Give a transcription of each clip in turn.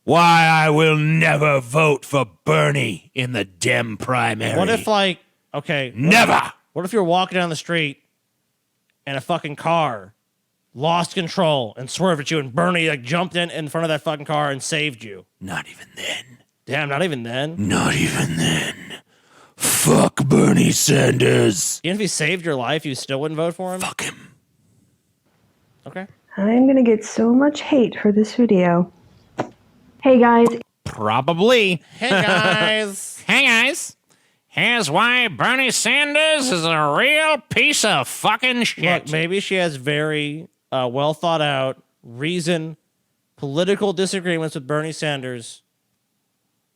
why I will never vote for Bernie in the Dem primary. What if, like, okay. Never. What if you're walking down the street and a fucking car lost control and swerved at you and Bernie, like, jumped in front of that fucking car and saved you? Not even then. Damn, not even then? Not even then. Fuck Bernie Sanders. Even if he saved your life, you still wouldn't vote for him? Fuck him. Okay. I'm gonna get so much hate for this video. Hey guys. Probably. Hey, guys. Hey, guys. Here's why Bernie Sanders is a real piece of fucking shit. Look, maybe she has very well thought out, reasoned political disagreements with Bernie Sanders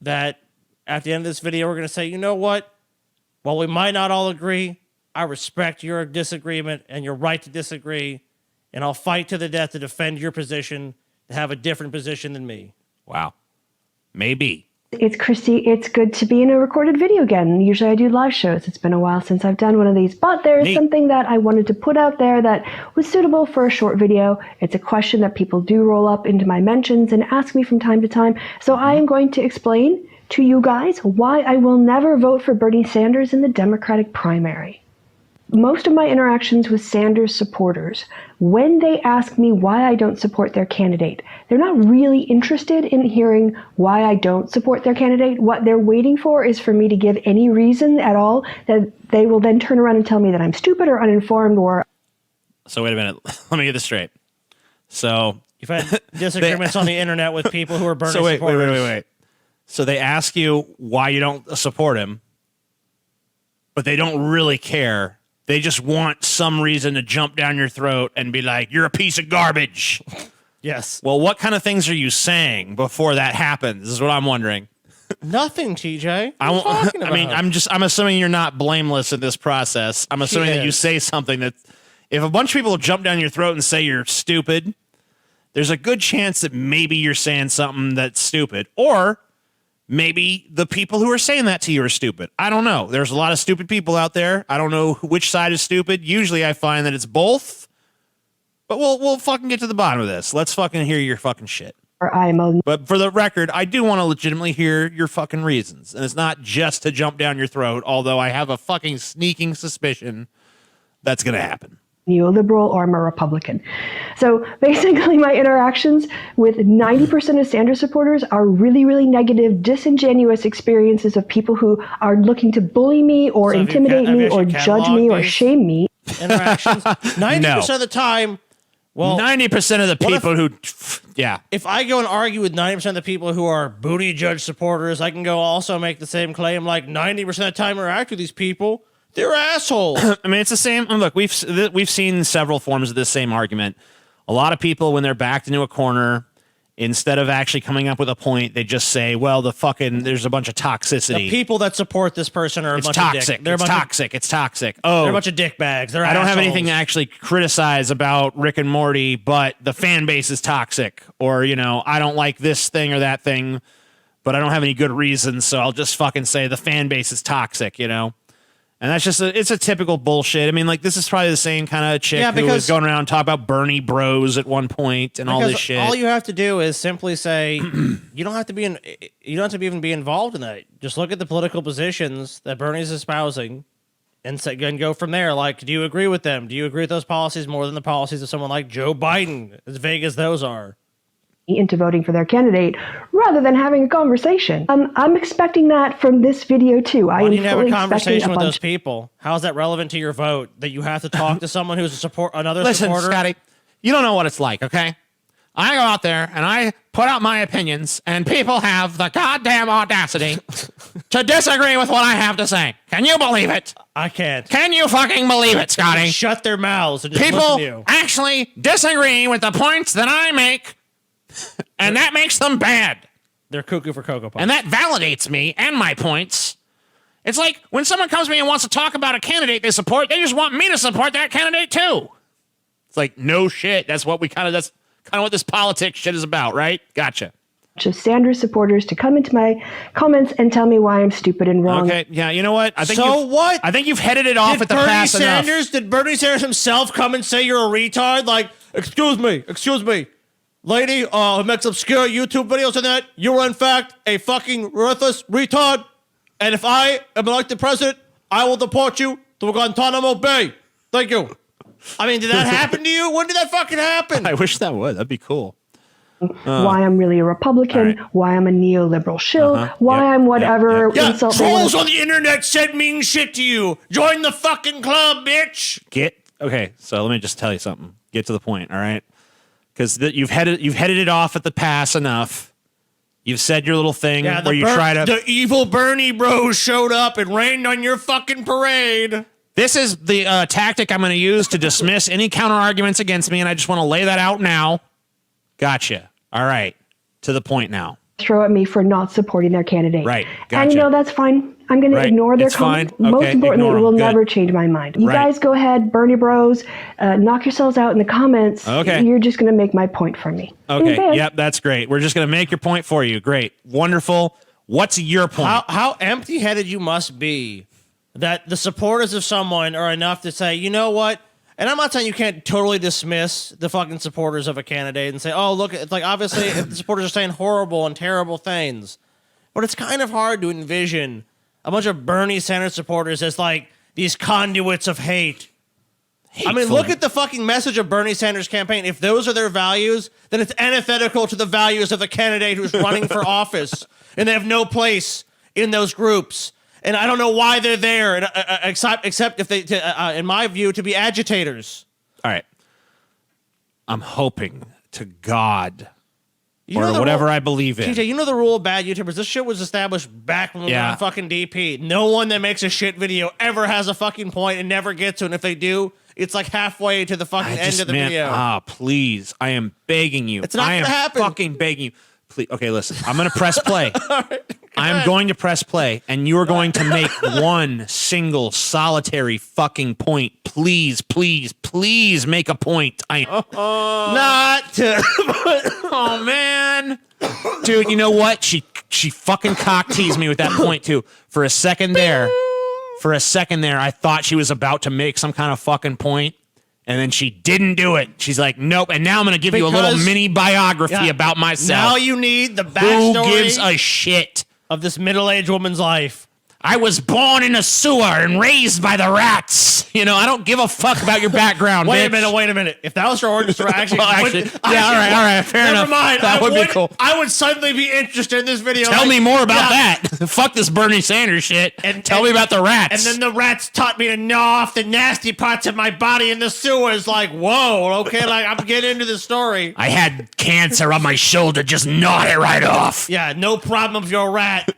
that at the end of this video, we're going to say, you know what? While we might not all agree, I respect your disagreement and your right to disagree, and I'll fight to the death to defend your position, to have a different position than me. Wow. Maybe. It's Christy. It's good to be in a recorded video again. Usually I do live shows. It's been a while since I've done one of these, but there is something that I wanted to put out there that was suitable for a short video. It's a question that people do roll up into my mentions and ask me from time to time. So I am going to explain to you guys why I will never vote for Bernie Sanders in the Democratic primary. Most of my interactions with Sanders supporters, when they ask me why I don't support their candidate, they're not really interested in hearing why I don't support their candidate. What they're waiting for is for me to give any reason at all that they will then turn around and tell me that I'm stupid or uninformed or... So wait a minute. Let me get this straight. So... You've had disagreements on the internet with people who are Bernie supporters. Wait. So they ask you why you don't support him, but they don't really care. They just want some reason to jump down your throat and be like, you're a piece of garbage. Yes. Well, what kind of things are you saying before that happens is what I'm wondering. Nothing, TJ. I mean, I'm assuming you're not blameless in this process. I'm assuming that you say something that if a bunch of people jump down your throat and say you're stupid, there's a good chance that maybe you're saying something that's stupid, or maybe the people who are saying that to you are stupid. I don't know. There's a lot of stupid people out there. I don't know which side is stupid. Usually I find that it's both. But we'll fucking get to the bottom of this. Let's fucking hear your fucking shit. But for the record, I do want to legitimately hear your fucking reasons. And it's not just to jump down your throat, although I have a fucking sneaking suspicion that's going to happen. Neoliberal or I'm a Republican. So basically my interactions with 90% of Sanders supporters are really, really negative, disingenuous experiences of people who are looking to bully me or intimidate me or judge me or shame me. Interactions 90% of the time. Well, 90% of the people If I go and argue with 90% of the people who are booty judge supporters, I can go also make the same claim like 90% of the time I interact with these people, they're assholes. I mean, it's the same. Look, we've seen several forms of this same argument. A lot of people, when they're backed into a corner, instead of actually coming up with a point, they just say, well, there's a bunch of toxicity. The people that support this person are a bunch of dicks. It's toxic. Oh, they're a bunch of dickbags. I don't have anything to actually criticize about Rick and Morty, but the fan base is toxic. Or, I don't like this thing or that thing, but I don't have any good reasons, so I'll just fucking say the fan base is toxic, And that's just it's a typical bullshit. I mean, like, this is probably the same kind of chick who was going around and talking about Bernie bros at one point and all this shit. All you have to do is simply say you don't have to even be involved in that. Just look at the political positions that Bernie's espousing and go from there. Like, do you agree with them? Do you agree with those policies more than the policies of someone like Joe Biden, as vague as those are? Into voting for their candidate rather than having a conversation. I'm expecting that from this video too. Why do you have a conversation with those people? How is that relevant to your vote? That you have to talk to someone who's another supporter? Listen, Scotty, you don't know what it's like, okay? I go out there and I put out my opinions and people have the goddamn audacity to disagree with what I have to say. Can you believe it? I can't. Can you fucking believe it, Scotty? Shut their mouths and just listen to you. People actually disagree with the points that I make. And that makes them bad. They're cuckoo for Cocoa Puffs. And that validates me and my points. It's like when someone comes to me and wants to talk about a candidate they support, they just want me to support that candidate too. It's like, no shit. That's kind of what this politics shit is about, right? Gotcha. Just Sanders supporters to come into my comments and tell me why I'm stupid and wrong. Okay, yeah, you know what? I think what? I think you've headed it off at the pass enough. Did Bernie Sanders himself come and say you're a retard? Like, excuse me. lady who makes obscure YouTube videos and that, you are in fact a fucking worthless retard. And if I am elected president, I will deport you to Guantanamo Bay. Thank you. I mean, did that happen to you? When did that fucking happen? I wish that would. That'd be cool. Why I'm really a Republican, right. why I'm a neoliberal shill, why I'm whatever insult they trolls want. on the internet said mean shit to you. Join the fucking club, bitch. Okay, so let me just tell you something. Get to the point, all right? Because you've headed it off at the pass enough. You've said your little thing where you try to... The evil Bernie bros showed up and rained on your fucking parade. This is the tactic I'm going to use to dismiss any counter arguments against me, and I just want to lay that out now. Gotcha. All right. To the point now. Throw at me for not supporting their candidate. Right. Gotcha. And that's fine. I'm going to ignore their comments. Most importantly, it will never change my mind. You guys go ahead, Bernie bros, knock yourselves out in the comments. Okay. You're just going to make my point for me. Okay. Yep, that's great. We're just going to make your point for you. Great. Wonderful. What's your point? How empty-headed you must be that the supporters of someone are enough to say, you know what? And I'm not saying you can't totally dismiss the fucking supporters of a candidate and say, oh, look, it's like obviously if the supporters are saying horrible and terrible things. But it's kind of hard to envision a bunch of Bernie Sanders supporters as like these conduits of hate. Hateful. I mean, look at the fucking message of Bernie Sanders' campaign. If those are their values, then it's antithetical to the values of the candidate who's running for office. And they have no place in those groups. And I don't know why they're there, except if they, in my view, to be agitators. All right. I'm hoping to God or whatever I believe in. TJ, you know the rule of bad YouTubers? This shit was established back when we were on fucking DP. No one that makes a shit video ever has a fucking point and never gets to it. And if they do, it's like halfway to the fucking end of the video. Please. I am begging you. It's not going to happen. Fucking begging you. Please. Okay, listen. I'm going to press play. I'm going to press play, and you are going to make one single solitary fucking point. Please, please, please make a point. Not to. Oh, man. Dude, you know what? She fucking cock teased me with that point, too. For a second there, I thought she was about to make some kind of fucking point. And then she didn't do it. She's like, nope. And now I'm going to give you a little mini biography about myself. Now you need the backstory. Who gives a shit? Of this middle-aged woman's life. I was born in a sewer and raised by the rats. You know, I don't give a fuck about your background, Wait a minute. If that was your origin story, actually... all right, fair enough. Never mind. That would be cool. I would suddenly be interested in this video. Tell me more about that. Fuck this Bernie Sanders shit. And tell me about the rats. And then the rats taught me to gnaw off the nasty parts of my body in the sewers. Like, whoa, okay, like, I'm getting into the story. I had cancer on my shoulder. Just gnaw it right off. Yeah, no problem if you're a rat.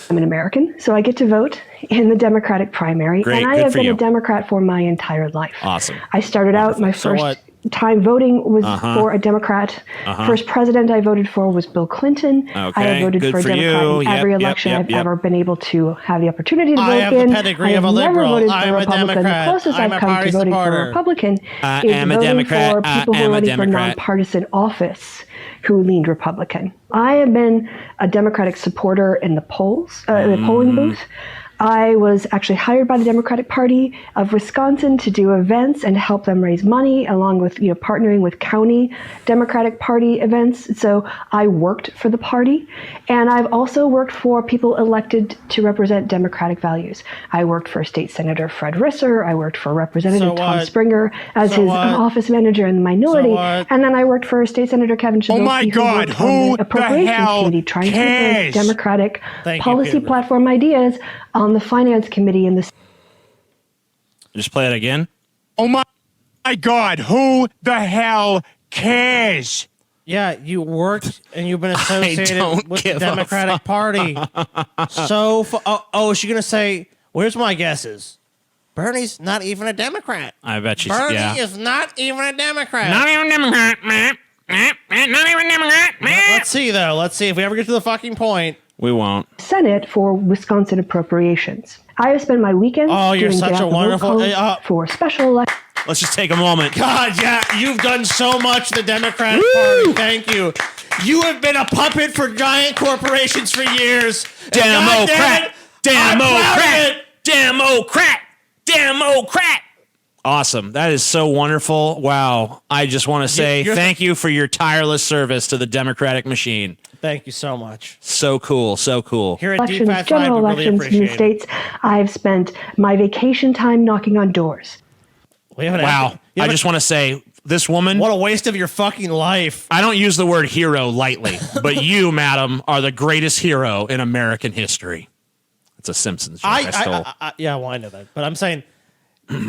I'm an American, so I get to vote in the Democratic primary. Great, and I have been a Democrat for my entire life. Awesome. I started out, my first time voting was for a Democrat. First president I voted for was Bill Clinton. Okay. I have voted for a Democrat in every election I've ever been able to have the opportunity to vote in. I have the pedigree of a liberal. I'm a Democrat. The closest I've come to voting for a Republican is voting for people who are running for nonpartisan office who leaned Republican. I have been a Democratic supporter in the polls, the polling booth. I was actually hired by the Democratic Party of Wisconsin to do events and help them raise money, along with partnering with county Democratic Party events. So I worked for the party, and I've also worked for people elected to represent Democratic values. I worked for State Senator Fred Risser. I worked for Representative Tom Springer as his office manager in the minority, and then I worked for State Senator Kevin Chabot. Oh my God! Who the hell committee trying cares? to implement Democratic policy platform ideas on the finance committee in the. Just play it again. Oh my God! Who the hell cares? Yeah, you worked and you've been associated with the Democratic Party. So, is she gonna say? Where's my guesses? Bernie's not even a Democrat. I bet she's. Bernie is not even a Democrat. Not even a Democrat. Not even a Democrat. Let's see though. Let's see if we ever get to the fucking point. We won't. Senate for Wisconsin appropriations. I have spent my weekends you're such a wonderful for special elections. Let's just take a moment. God, yeah, you've done so much, the Democratic Party. Thank you. You have been a puppet for giant corporations for years. Democrat. Democrat. Democrat. Democrat. Awesome. That is so wonderful. Wow. I just want to say thank you for your tireless service to the Democratic machine. Thank you so much. So cool. So cool. Here at Elections, DPAT 5, general we really elections in the appreciate states, I've spent my vacation time knocking on doors. Wow. I just want to say, this woman. What a waste of your fucking life. I don't use the word hero lightly, but you, madam, are the greatest hero in American history. It's a Simpsons joke I stole. Yeah, well, I know that. But I'm saying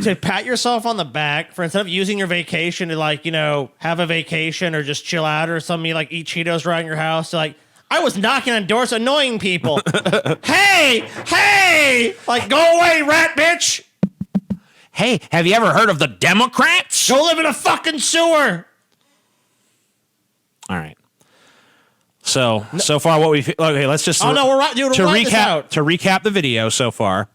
to pat yourself on the back for instead of using your vacation to, like, you know, have a vacation or just chill out or something, like eat Cheetos around your house. Like, I was knocking on doors annoying people. Hey, like, go away, rat bitch. Hey, have you ever heard of the Democrats? Go live in a fucking sewer. All right. So far what we okay, let's just we're right, dude, to recap the video so far.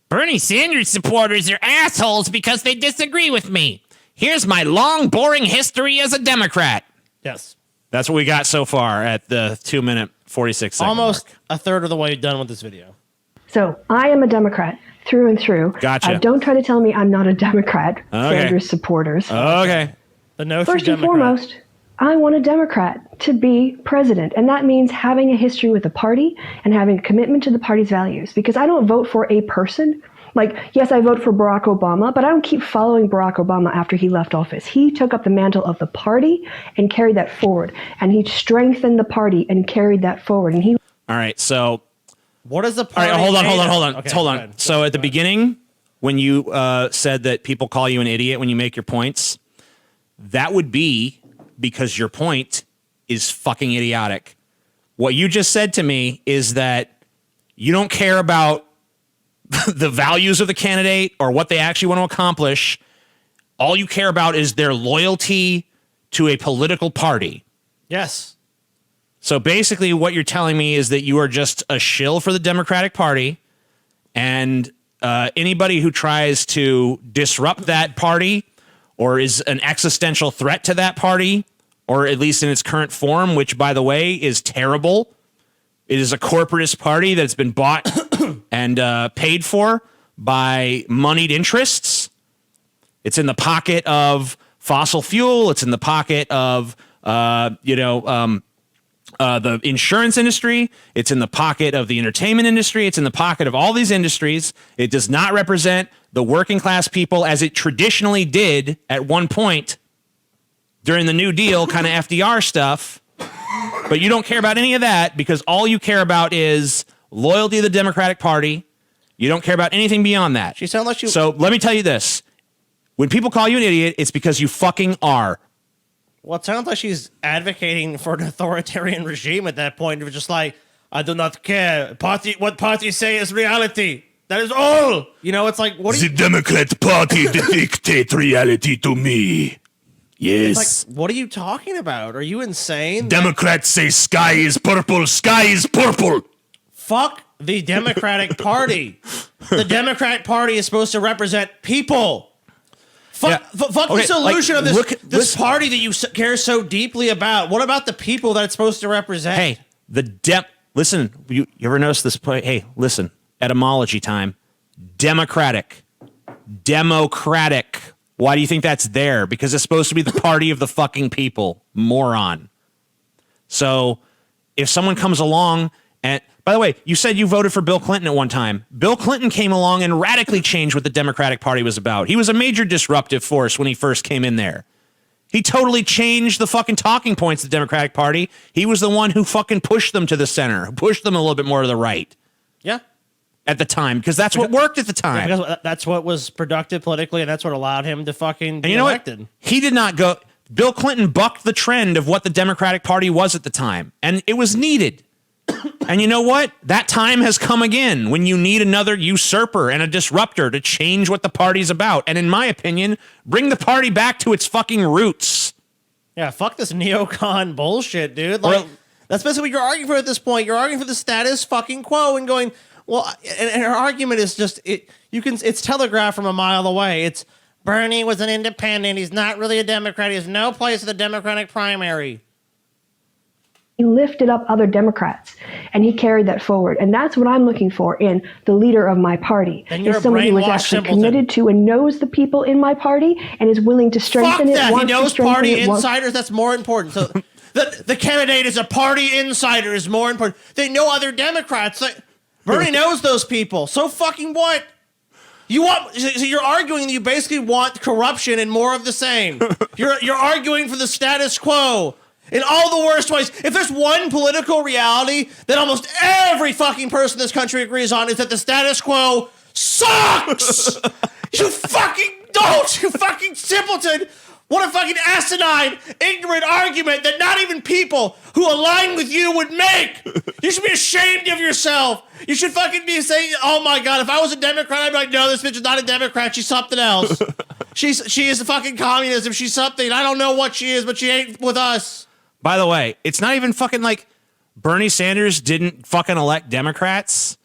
Bernie Sanders supporters are assholes because they disagree with me. Here's my long, boring history as a Democrat. Yes. That's what we got so far at the 2-minute 46-second Almost mark. a third of the way done with this video. So I am a Democrat through and through. Gotcha. Don't try to tell me I'm not a Democrat. Okay. Sanders supporters. Okay. The notion First and Democrat. foremost, I want a Democrat to be president, and that means having a history with the party and having a commitment to the party's values, because I don't vote for a person. Like, yes, I vote for Barack Obama, but I don't keep following Barack Obama after he left office. He took up the mantle of the party and carried that forward, and he strengthened the party and carried that forward. And he. All right, so what is the party? All right, hold on. Okay, hold on. go ahead. So at the beginning, when you said that people call you an idiot when you make your points, that would be because your point is fucking idiotic. What you just said to me is that you don't care about the values of the candidate or what they actually want to accomplish. All you care about is their loyalty to a political party. Yes. So basically what you're telling me is that you are just a shill for the Democratic Party, and anybody who tries to disrupt that party or is an existential threat to that party, or at least in its current form, which, by the way, is terrible. It is a corporatist party that's been bought and paid for by moneyed interests. It's in the pocket of fossil fuel. It's in the pocket of, the insurance industry. It's in the pocket of the entertainment industry. It's in the pocket of all these industries. It does not represent the working class people as it traditionally did at one point during the New Deal kind of FDR stuff. But you don't care about any of that because all you care about is loyalty to the Democratic Party. You don't care about anything beyond that. She sounds like you. So let me tell you this. When people call you an idiot, it's because you fucking are. Well, it sounds like she's advocating for an authoritarian regime at that point. It was just like, I do not care. What parties say is reality. That is all. You know, it's like, what do you... The Democrat Party dictate reality to me. Yes. It's like, what are you talking about? Are you insane? Democrats say sky is purple. Sky is purple. Fuck the Democratic Party. The Democratic Party is supposed to represent people. Fuck the solution of this party that you care so deeply about. What about the people that it's supposed to represent? Hey, listen, you ever notice this point? Hey, listen, etymology time. Democratic. Why do you think that's there? Because it's supposed to be the party of the fucking people. Moron. So if someone comes along and, by the way, you said you voted for Bill Clinton at one time. Bill Clinton came along and radically changed what the Democratic Party was about. He was a major disruptive force when he first came in there. He totally changed the fucking talking points of the Democratic Party. He was the one who fucking pushed them to the center, who pushed them a little bit more to the right. Yeah. At the time, because that's what worked at the time. Yeah, because that's what was productive politically, and that's what allowed him to fucking be elected. What? He did not go... Bill Clinton bucked the trend of what the Democratic Party was at the time, and it was needed. And you know what? That time has come again when you need another usurper and a disruptor to change what the party's about. And in my opinion, bring the party back to its fucking roots. Yeah, fuck this neocon bullshit, dude. Like, that's basically what you're arguing for at this point. You're arguing for the status fucking quo and going, well, and her argument is just, it's telegraphed from a mile away. It's, Bernie was an independent. He's not really a Democrat. He has no place in the Democratic primary. He lifted up other Democrats. and he carried that forward. And that's what I'm looking for in the leader of my party. Then you're is a someone who is brainwashed actually simpleton. committed to and knows the people in my party and is willing to strengthen Fuck it. that. He wants to knows strengthen party it, wants- insiders. That's more important. So the candidate is a party insider is more important. They know other Democrats. Bernie knows those people. So fucking what? So you're arguing that you basically want corruption and more of the same. You're arguing for the status quo in all the worst ways. If there's one political reality that almost every fucking person in this country agrees on, is that the status quo sucks. You fucking don't. You fucking simpleton. What a fucking asinine, ignorant argument that not even people who align with you would make. You should be ashamed of yourself. You should fucking be saying, oh my God, if I was a Democrat, I'd be like, no, this bitch is not a Democrat. She's something else. She is a fucking communism. She's something. I don't know what she is, but she ain't with us. By the way, it's not even fucking like Bernie Sanders didn't fucking elect Democrats.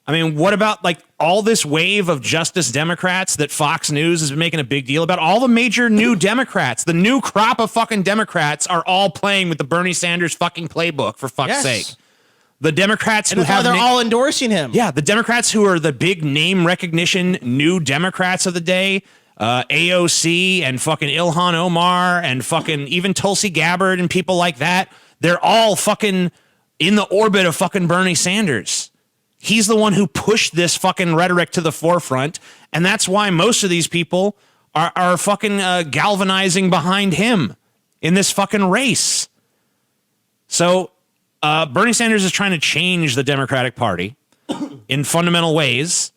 I mean, what about like all this wave of Justice Democrats that Fox News has been making a big deal about? All the major new Democrats, the new crop of fucking Democrats are all playing with the Bernie Sanders fucking playbook, for fuck's sake. The Democrats who have... they're all endorsing him. Yeah, the Democrats who are the big name recognition new Democrats of the day, AOC and fucking Ilhan Omar and fucking even Tulsi Gabbard and people like that, they're all fucking in the orbit of fucking Bernie Sanders. He's the one who pushed this fucking rhetoric to the forefront, and that's why most of these people are fucking galvanizing behind him in this fucking race. So Bernie Sanders is trying to change the Democratic Party in fundamental ways,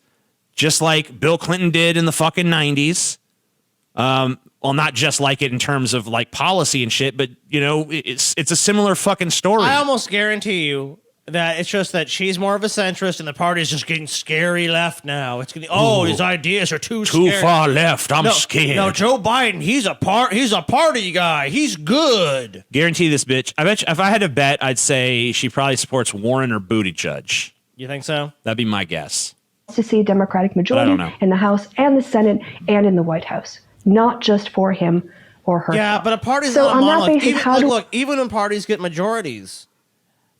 just like Bill Clinton did in the fucking 90s. Well, not just like it in terms of like policy and shit, but you know, it's a similar fucking story. I almost guarantee you that it's just that she's more of a centrist and the party is just getting scary left now. It's getting, his ideas are too scary. far left. I'm scared. No, Joe Biden, he's a party guy. He's good. Guarantee this bitch. I bet you, if I had to bet, I'd say she probably supports Warren or Buttigieg. You think so? That'd be my guess. To see a Democratic majority in the House and the Senate and in the White House, not just for him or her. Yeah, but a party's So not a on that monolith. basis, Look, even when parties get majorities,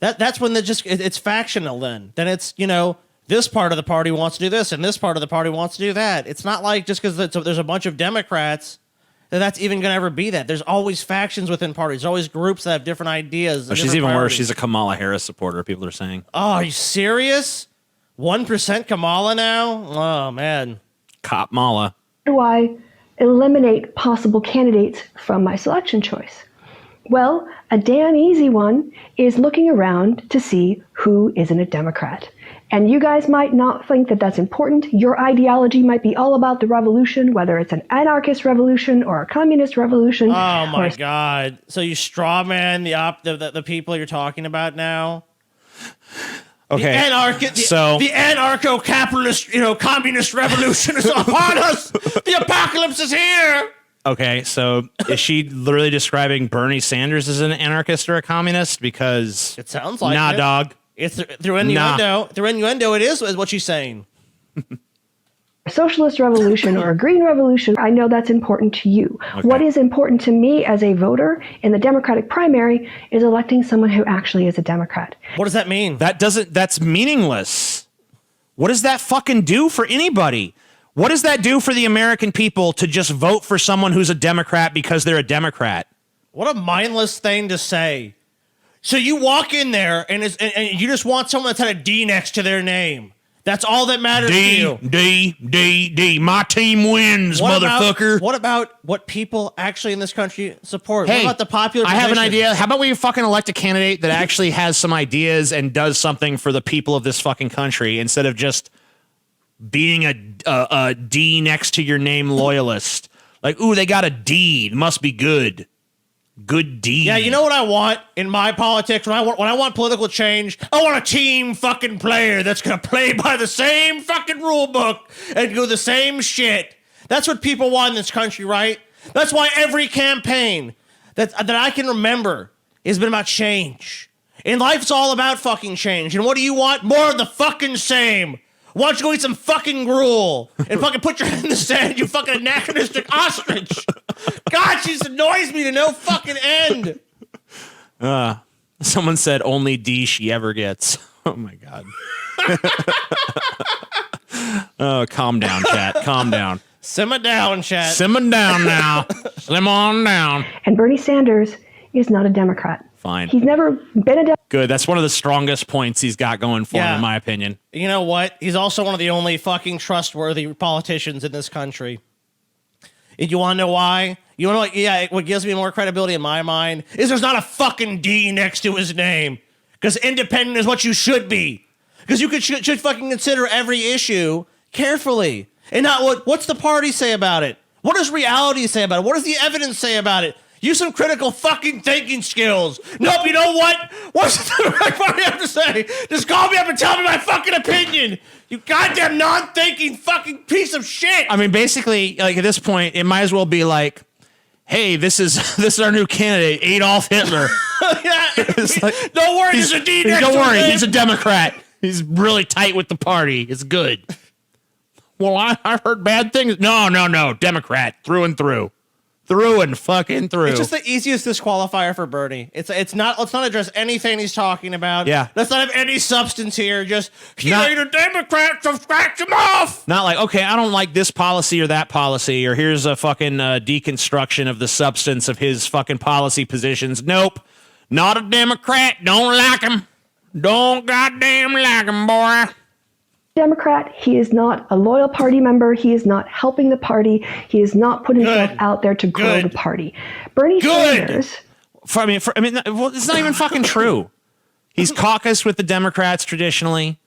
that's when it's factional. Then it's, you know, this part of the party wants to do this and this part of the party wants to do that. It's not like just because there's a bunch of Democrats that's even going to ever be that. There's always factions within parties. There's always groups that have different ideas. Oh, she's even worse. She's a Kamala Harris supporter, people are saying. Oh, are you serious? 1% Kamala now? Oh, man. Cop Mala. How do I eliminate possible candidates from my selection choice? Well, a damn easy one is looking around to see who isn't a Democrat. And you guys might not think that that's important. Your ideology might be all about the revolution, whether it's an anarchist revolution or a communist revolution. Oh, my God. So you straw man the people you're talking about now? Okay. The anarcho-capitalist, communist revolution is upon us. The apocalypse is here. Okay, so is she literally describing Bernie Sanders as an anarchist or a communist? Because it sounds like it. Dog. It's through innuendo. Through innuendo, it is what she's saying. A socialist revolution or a green revolution, I know that's important to you. Okay. What is important to me as a voter in the Democratic primary is electing someone who actually is a Democrat. What does that mean? That's meaningless. What does that fucking do for anybody? What does that do for the American people to just vote for someone who's a Democrat because they're a Democrat? What a mindless thing to say. So you walk in there and you just want someone that's had a D next to their name. That's all that matters to you. D. My team wins, motherfucker. What about what people actually in this country support? Hey, what about the popular I have an position? idea. How about we fucking elect a candidate that actually has some ideas and does something for the people of this fucking country instead of just being a D next to your name loyalist. Like, ooh, they got a D. It must be good. Good D. Yeah, you know what I want in my politics? When I want political change, I want a team fucking player that's gonna play by the same fucking rule book and do the same shit. That's what people want in this country, right? That's why every campaign that I can remember has been about change. In life, it's all about fucking change. And what do you want? More of the fucking same. Why don't you go eat some fucking gruel and fucking put your head in the sand, you fucking anachronistic ostrich? God, she just annoys me to no fucking end. Someone said only D she ever gets. Oh my God. Oh, calm down, chat. Calm down. Simmer down, chat. Simmer down now. Slim on down. And Bernie Sanders is not a Democrat. Fine. He's never been a Democrat. Good. That's one of the strongest points he's got going for him, in my opinion. You know what? He's also one of the only fucking trustworthy politicians in this country. And you want to know why? You want to know? Yeah, what gives me more credibility in my mind is there's not a fucking D next to his name. Because independent is what you should be. Because you should fucking consider every issue carefully. And not what's the party say about it? What does reality say about it? What does the evidence say about it? Use some critical fucking thinking skills. Nope, you know what? What's the right party have to say? Just call me up and tell me my fucking opinion. You goddamn non-thinking fucking piece of shit. I mean, basically, like at this point, it might as well be like, hey, this is our new candidate, Adolf Hitler. Yeah, like, don't worry, there's a D next to Don't worry, his name. he's a Democrat. He's really tight with the party. It's good. Well, I've heard bad things. No. Democrat through and through. Through and fucking through. It's just the easiest disqualifier for Bernie. It's not. Let's not address anything he's talking about. Yeah. Let's not have any substance here. Just he ain't a Democrat, so scratch him off. Not like, okay, I don't like this policy or that policy, or here's a fucking deconstruction of the substance of his fucking policy positions. Nope. Not a Democrat. Don't like him. Don't goddamn like him, boy. Democrat. He is not a loyal party member. He is not helping the party. He is not putting himself out there to grow the party. Bernie Sanders. Well, it's not even fucking true. He's caucused with the Democrats traditionally.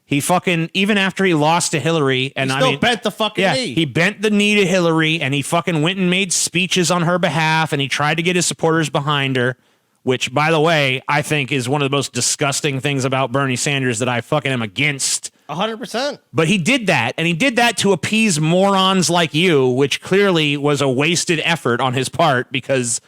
He fucking, even after he lost to Hillary, and He still bent the fucking knee. He bent the knee to Hillary, and he fucking went and made speeches on her behalf, and he tried to get his supporters behind her. Which, by the way, I think is one of the most disgusting things about Bernie Sanders that I fucking am against. 100%. But he did that, and he did that to appease morons like you, which clearly was a wasted effort on his part because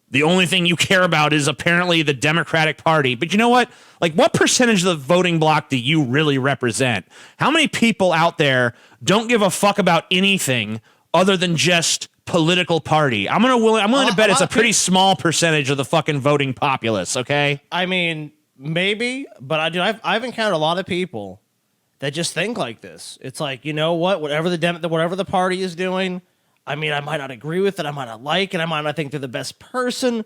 the only thing you care about is apparently the Democratic Party. But you know what? Like, what percentage of the voting bloc do you really represent? How many people out there don't give a fuck about anything other than just political party? I'm willing to bet it's a pretty small percentage of the fucking voting populace, okay? I mean, maybe, but I've encountered a lot of people that just think like this. It's like, you know what? Whatever the party is doing, I mean, I might not agree with it, I might not like it, I might not think they're the best person,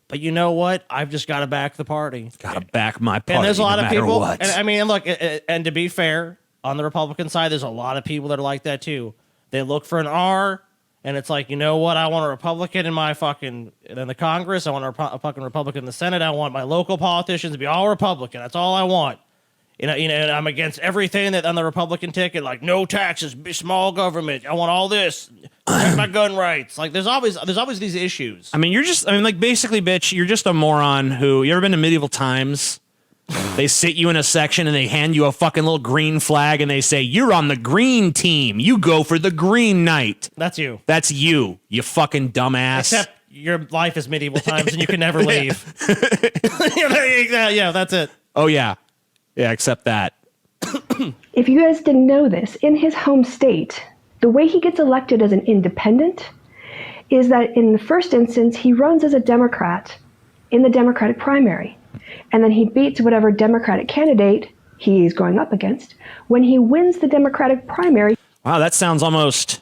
but you know what? I've just got to back the party. Got to back my party. And there's a lot no of people. what. And I mean, look, and to be fair, on the Republican side, there's a lot of people that are like that too. They look for an R. And it's like, you know what? I want a Republican in the Congress. I want a fucking Republican in the Senate. I want my local politicians to be all Republican. That's all I want. And I'm against everything that on the Republican ticket, like no taxes, small government. I want all this. Protect my gun rights. Like there's always these issues. I mean, basically, bitch, you're just a moron who, you ever been to medieval times? They sit you in a section and they hand you a fucking little green flag and they say, you're on the green team. You go for the Green Knight. That's you. That's you fucking dumbass. Except your life is medieval times and you can never leave. Yeah, that's it. Oh, yeah. Yeah, except that. If you guys didn't know this, in his home state, the way he gets elected as an independent is that in the first instance, he runs as a Democrat in the Democratic primary. And then he beats whatever Democratic candidate he's going up against. When he wins the Democratic primary. Wow, that sounds almost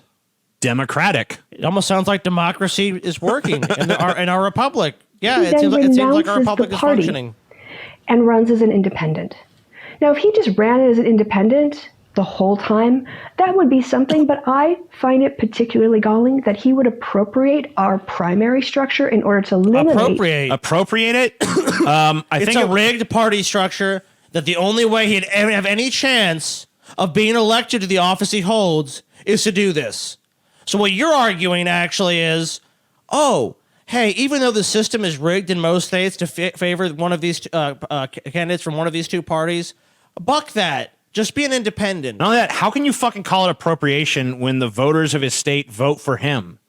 democratic. It almost sounds like democracy is working in our republic. Yeah, it seems like our republic is functioning. And runs as an independent. Now, if he just ran as an independent the whole time, that would be something, but I find it particularly galling that he would appropriate our primary structure in order to eliminate... Appropriate it? I think it's a rigged party structure that the only way he'd ever have any chance of being elected to the office he holds is to do this. So what you're arguing actually is, hey, even though the system is rigged in most states to favor one of these candidates from one of these two parties, buck that. Just be an independent. Not only that, how can you fucking call it appropriation when the voters of his state vote for him?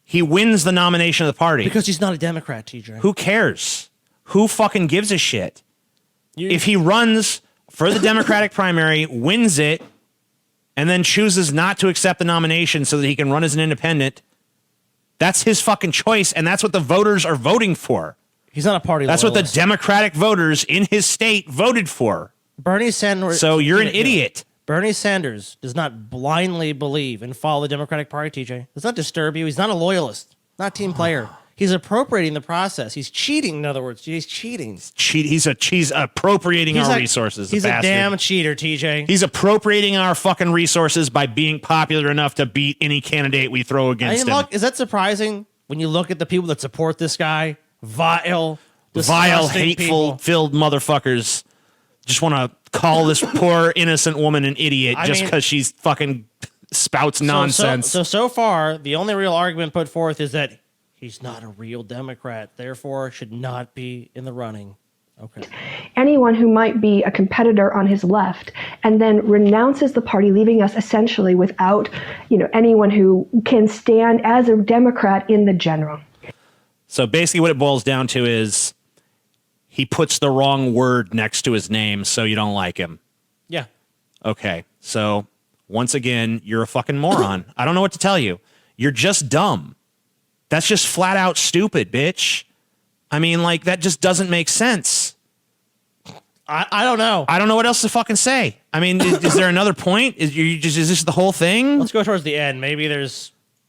He wins the nomination of the party. Because he's not a Democrat, TJ. Who cares? Who fucking gives a shit? If he runs for the Democratic primary, wins it, and then chooses not to accept the nomination so that he can run as an independent, that's his fucking choice, and that's what the voters are voting for. He's not a party That's what the loyalist. Democratic voters in his state voted for. Bernie Sanders. So you're an idiot. Bernie Sanders does not blindly believe and follow the Democratic Party, TJ. Does that disturb you? He's not a loyalist, not a team player. He's appropriating the process. He's cheating, in other words. He's cheating. He's appropriating our resources. He's a bastard. damn cheater, TJ. He's appropriating our fucking resources by being popular enough to beat any candidate we throw against him. Look, is that surprising when you look at the people that support this guy? Vile, hateful-filled motherfuckers just want to call this poor innocent woman an idiot just because she's fucking spouts nonsense. So far, the only real argument put forth is that he's not a real Democrat, therefore should not be in the running. Okay. Anyone who might be a competitor on his left and then renounces the party, leaving us essentially without, anyone who can stand as a Democrat in the general. So basically what it boils down to is he puts the wrong word next to his name, so you don't like him. Yeah. Okay. So once again, you're a fucking moron. I don't know what to tell you. You're just dumb. That's just flat out stupid, bitch. I mean, like, that just doesn't make sense. I don't know. I don't know what else to fucking say. I mean, is there another point? Is this the whole thing? Let's go towards the end. Maybe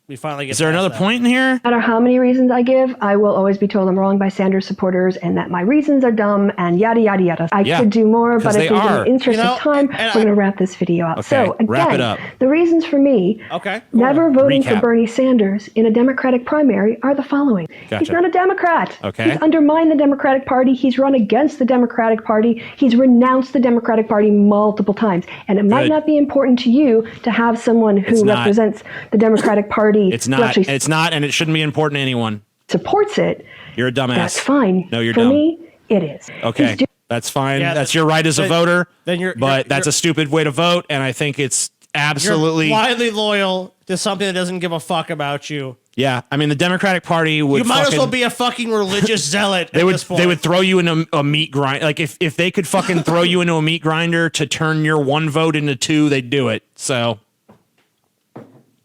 we finally get. Is there another point in here? No matter how many reasons I give, I will always be told I'm wrong by Sanders supporters and that my reasons are dumb and yada, yada, yada. I could do more, but I think in the interest of time, we're going to wrap this video up. Okay, so, again, wrap it up. The reasons for me never voting for Bernie Sanders in a Democratic primary are the following. Gotcha. He's not a Democrat. Okay. He's undermined the Democratic Party. He's run against the Democratic Party. He's renounced the Democratic Party multiple times. And it might not be important to you to have someone who represents the Democratic Party. It's not, and it shouldn't be important to anyone. Supports it. You're a dumbass. That's fine. No, you're For dumb. me, it is. Okay, that's fine. Yeah, that's your right as a voter. Then that's a stupid way to vote, and I think it's absolutely you're blindly loyal to something that doesn't give a fuck about you. Yeah, I mean the Democratic Party would. You might as well be a fucking religious zealot. They this point. They would throw you in a meat grind. Like if they could fucking throw you into a meat grinder to turn your one vote into two, they'd do it. So.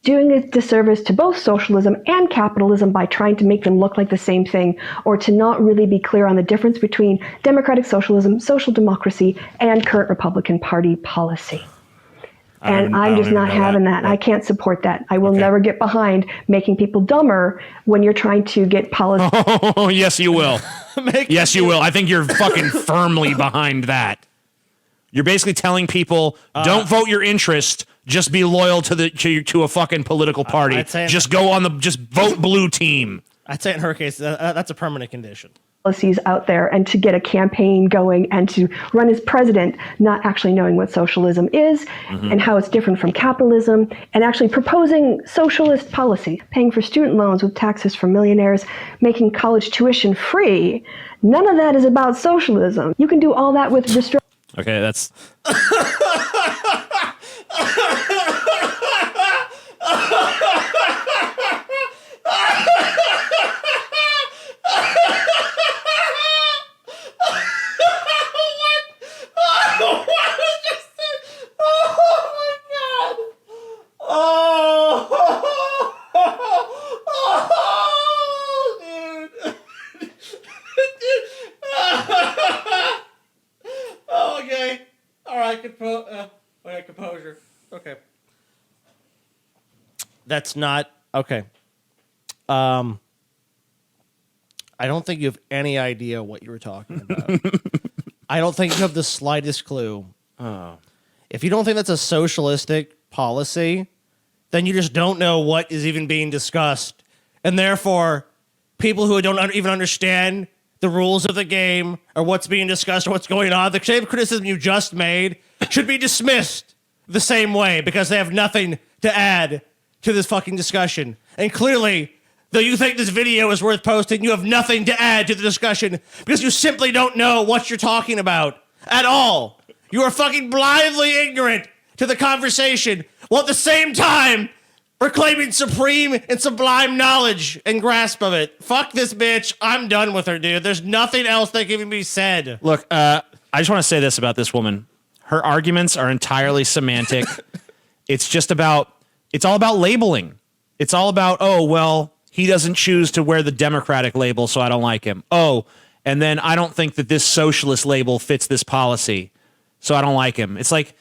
Doing a disservice to both socialism and capitalism by trying to make them look like the same thing, or to not really be clear on the difference between democratic socialism, social democracy, and current Republican Party policy. And I'm just not having that. I can't support that. I will never get behind making people dumber when you're trying to get policy. Oh, yes, you will. Yes, you will. I think you're fucking firmly behind that. You're basically telling people, don't vote your interest. Just be loyal to a fucking political party. Just vote blue team. I'd say in her case, that's a permanent condition. Policies out there and to get a campaign going and to run as president, not actually knowing what socialism is and how it's different from capitalism, and actually proposing socialist policy, paying for student loans with taxes for millionaires, making college tuition free. None of that is about socialism. You can do all that with restraint. Okay, that's. Okay. All right. Composure. Okay. That's not okay. I don't think you have any idea what you were talking about. I don't think you have the slightest clue. Oh. If you don't think that's a socialistic policy, then you just don't know what is even being discussed. And therefore, people who don't even understand the rules of the game or what's being discussed or what's going on, the same criticism you just made should be dismissed the same way because they have nothing to add to this fucking discussion. And clearly, though you think this video is worth posting, you have nothing to add to the discussion because you simply don't know what you're talking about at all. You are fucking blindly ignorant to the conversation while at the same time proclaiming supreme and sublime knowledge and grasp of it. Fuck this bitch. I'm done with her, dude. There's nothing else that can even be said. Look, I just want to say this about this woman. Her arguments are entirely semantic. It's all about labeling. It's all about, oh, well, he doesn't choose to wear the Democratic label, so I don't like him. Oh, And then I don't think that this socialist label fits this policy. So I don't like him. It's like,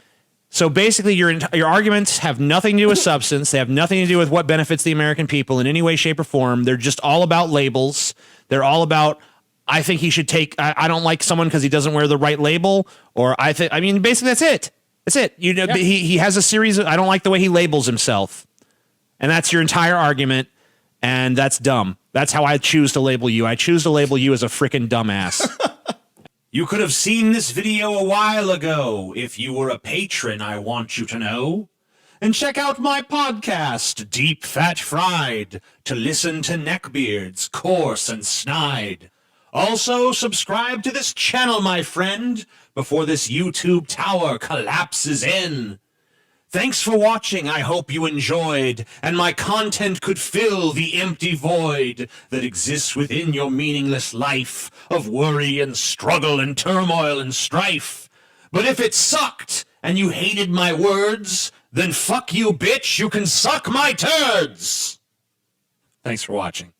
so basically your arguments have nothing to do with substance. They have nothing to do with what benefits the American people in any way, shape, or form. They're just all about labels. They're all about, I think he should take, I don't like someone because he doesn't wear the right label. Or basically that's it. That's it. You know, he has a series of, I don't like the way he labels himself. And that's your entire argument. And that's dumb. That's how I choose to label you. I choose to label you as a frickin' dumbass. You could have seen this video a while ago if you were a patron, I want you to know. And check out my podcast, Deep Fat Fried, to listen to neckbeards, coarse and snide. Also, subscribe to this channel, my friend, before this YouTube tower collapses in. Thanks for watching, I hope you enjoyed, and my content could fill the empty void that exists within your meaningless life of worry and struggle and turmoil and strife. But if it sucked and you hated my words, then fuck you, bitch, you can suck my turds! Thanks for watching.